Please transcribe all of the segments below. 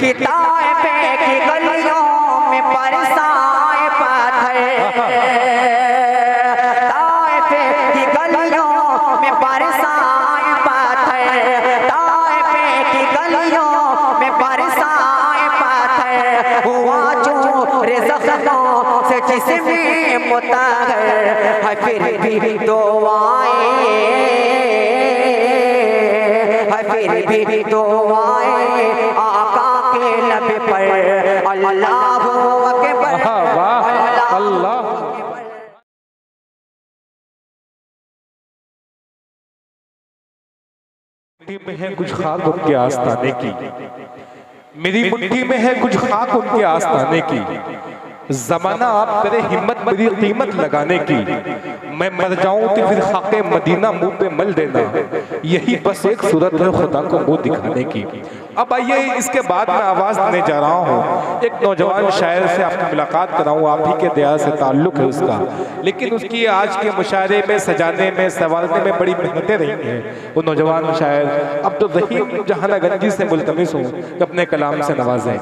कि ताइफ की गलियों में बरसाए पत्थर, ताइफ की गलियों में बरसाए पत्थर, ताइफ की गलियों में बरसाए पत्थर, हुआ जो जख्मों से जिस्म मुताहर है, फिर भी दुआएं है, फिर भी दुआएं आका के लब पर। अल्लाहु अकबर, अल्लाह। मुट्ठी में है कुछ खाक उनके आस्ताने की, मेरी मुट्ठी में है कुछ खाक उनके आस्ताने की, जमाना आप करे हिम्मत मेरी कीमत लगाने की, मैं मर जाऊं तो फिर खाके मदीना मुंह पे मल देना, यही बस एक सूरत है खुदा को मुंह दिखाने की। अब आइए इसके बाद मैं आवाज़ देने जा रहा हूँ, एक नौजवान शायर से आपकी मुलाकात कराऊँ, आप ही के दया से ताल्लुक़ है उसका, लेकिन उसकी आज के मुशायरे में सजाने में संवारने में बड़ी मेहनतें रही हैं। वो नौजवान शायर अब्दुर्रहीम जहानागंजी से मुल्तमिस हूँ कि अपने कलाम से नवाजें।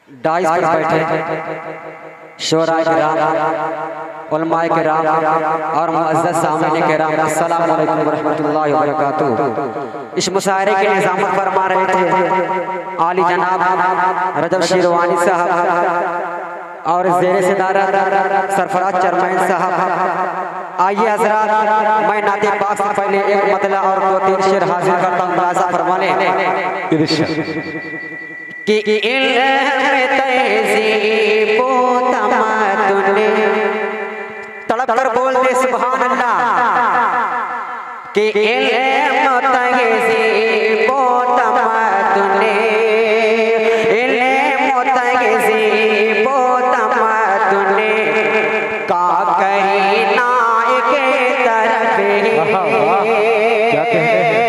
डाइस पर बैठे शोराए किराम, उलमाए किराम और मुअज़्ज़ज़ सामईन किराम, अस्सलामु अलैकुम व रहमतुल्लाहि व बरकातुहू। इस मुशायरे की निज़ामत फरमा रहे थे आली जनाब रजब शिरवानी साहब और ज़ेरे सदारत सरफराज चरमैन साहब। आइए हज़रात, मैं नाते पाक से पहले एक मतला और 2-3 शेर हाजिर करता हूँ, मुलाज़ा फरमा लें कि इल्म तहज़ीब व तमद्दुन, तड़प कर बोल दे सुभान अल्लाह, कि इल्म तहज़ीब व तमद्दुन, इल्म तहज़ीब व तमद्दुन का करीना के तरफ है। क्या कहते हैं?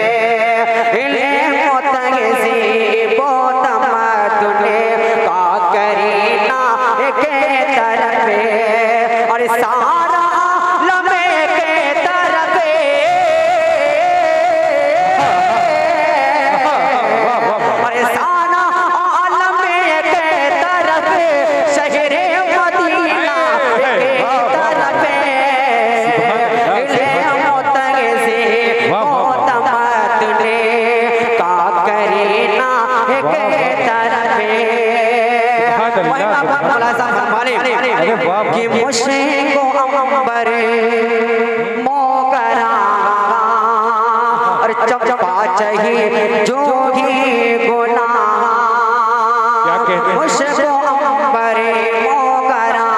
कि मुझको अंबर मोकरा और चंपा चाहिए जो ही गुनाह, मुझको अंबर मोकरा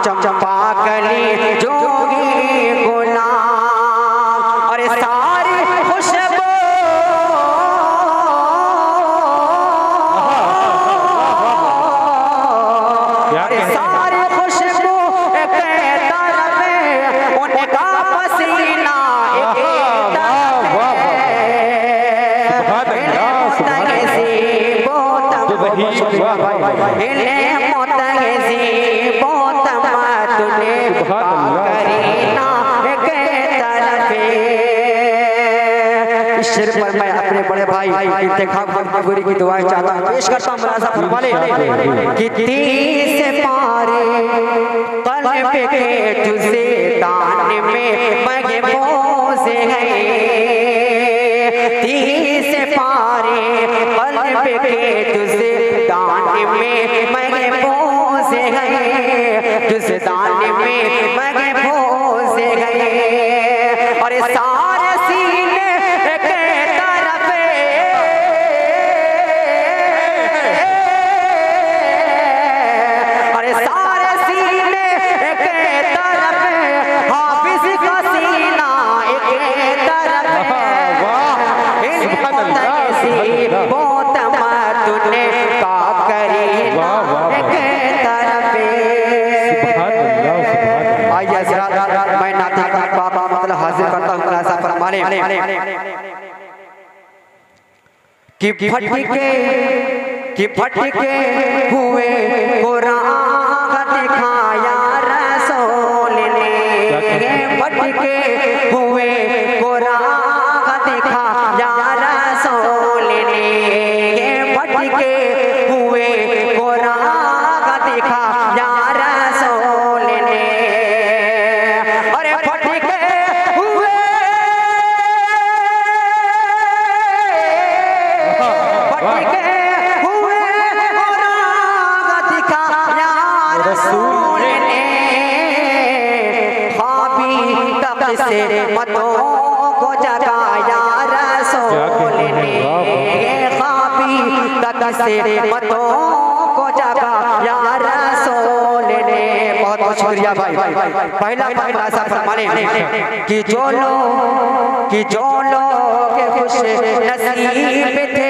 चंपा कली जो ही गुनाह, और सारी खुशबू शेर पर मैं अपने बड़े भाई इंतखाब मजबूरी की दुआएं चाहता हूं, पेश करता हूं मुलाज़ा फरमा लें कि तीस पारे कल्ब के तुझे दान में महबूस है, तीस पारे कल्ब के तुझे दान में महबूस है, तुझे दान में महबूस है, और सारे सीने के तरफ और सारे सीने के तरफ हाफिज का सीना के तरफ बहुत तमद्दुन का करीना के तरफ। आइए हज़रात, मैं नाते का पाक मतलब हाजिर करता हूँ, मुलाज़ा फरमा लें कि फटके हुए कुरान दिखाया रसूल ने, फटके हुए कुरान दिखाया रसूल ने, भटके हुए को राह दिखा या रसूल ने। अरे भटके हुए को राह दिखा या रसूल ने। ख्वाबी तक से मतों को जगाया रसूल ने। ख्वाबी तक से मतों को जगाया रसूल ने। बहुत बहुत शुक्रिया भाई। पहला पहला सा फरमाने कि जो लोग खुश नसीब थे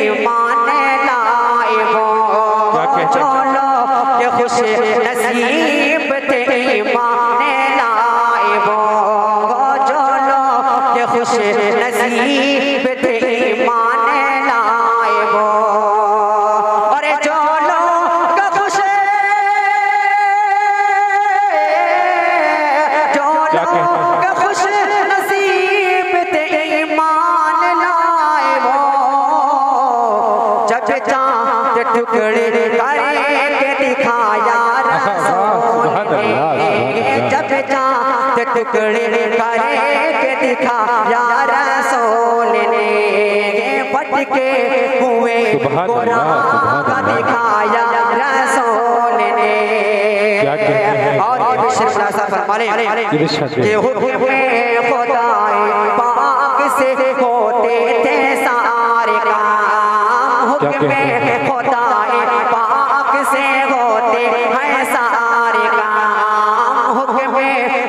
ईमान लाए वो। जो लोग खुश नसीब थे ईमान लाए वो। जो लोग खुश नसीब थे ईमान लाए वो। अरे जो लोग खुश नसीब थे ईमान लाए वो। जब चांद टुकड़े करके दिखाया रसूल ने। जब चांद टुकड़े करके दिखाया रसूल ने। भटके हुए को राह दिखाया रसूल ने। और शिक्षा सा फरमाने कि हुक्म खुदाए पाक से होते थे सारे काम। हुक्म खुदाए पाक से होते हैं सारे काम। हुक्म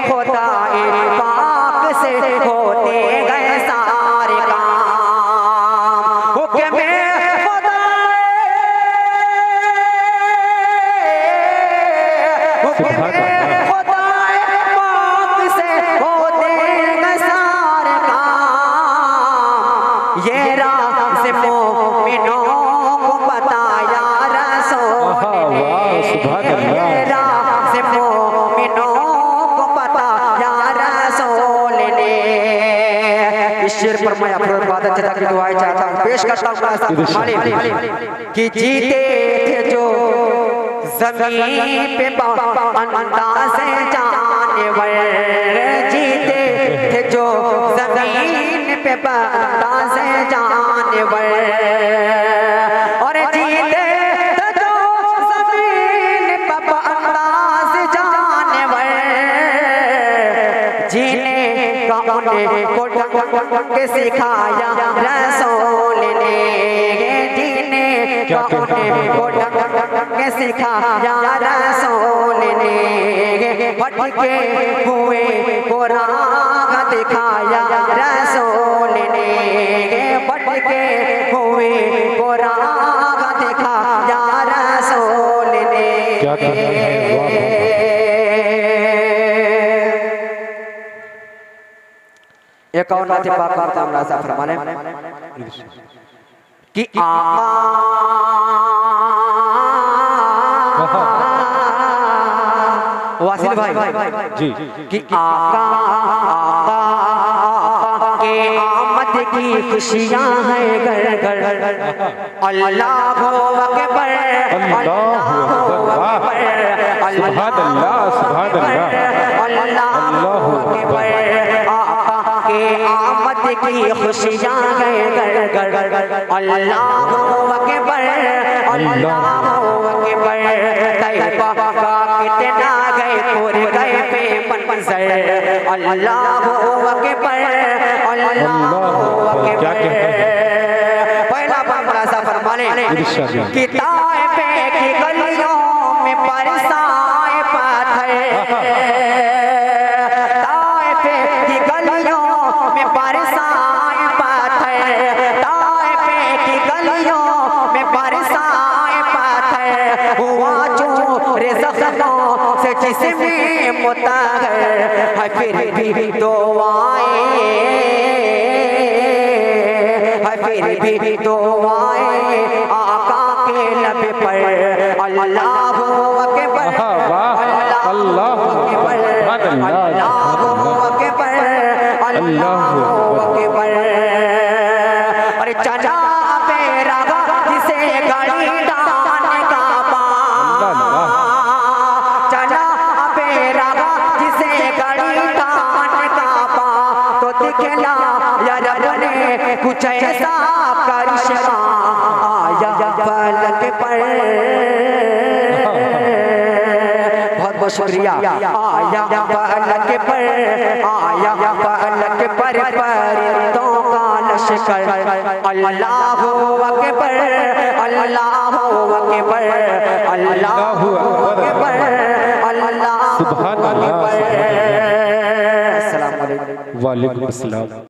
खुदाए पाक से होते गए सारे काम। हुक्म दुआएं चाहता हूँ, पेश करता हूँ कि जीते थे जो जमीन पे अंदाज़े जानवर। जीते थे जो जमीन पे अंदाज़े जानवर। और जीते थे जो जमीन पे अंदाज़े जानवर। जीने का उन्हें के सिखाया रसूल ने। जीने का उन्हें के सिखाया रसूल ने। भटके हुए को राह दिखाया रसूल ने। भटके हुए को राह दिखाया रसूल ने। एक और नाते पाक का तामला सा फरमाने कि वासिल भाई जी कि आका के आमद की खुशियां हैं घर घर। अल्लाहु अकबर अल्लाहु अकबर सुभान अल्लाह सुभान अल्लाह अल्लाहु अकबर। के आमद की खुशियां हैं घर घर। अल्लाहु अकबर अल्लाहु अकबर। तैयबा का कितना गए पूरे गए पे मंजर। अल्लाहु अकबर अल्लाहु अकबर। पहला बड़ा सा फरमाने कि ताइफ की गलियों में बरसाए पत्थर। से जिसमें मुताहर है फिर भी दुआएं है फिर भी दुआएं आका के लब पर। अल्लाहु अकबर अल्लाहु अकबर अल्लाहु अकबर अल्लाहु अकबर। अरे चला बेरागा जिसे को दिखला या रब ने कुछ ऐसा करिश्मा आया फलक पर। बहुत बहुत शुक्रिया। आया फलक पर, आया फलक पर परिंदों का लश्कर। अल्लाहु अकबर, अल्लाहु अकबर, अल्लाहु अकबर, अल्लाहु अकबर। अस्सलाम वालेकुम। वालेकुम अस्सलाम।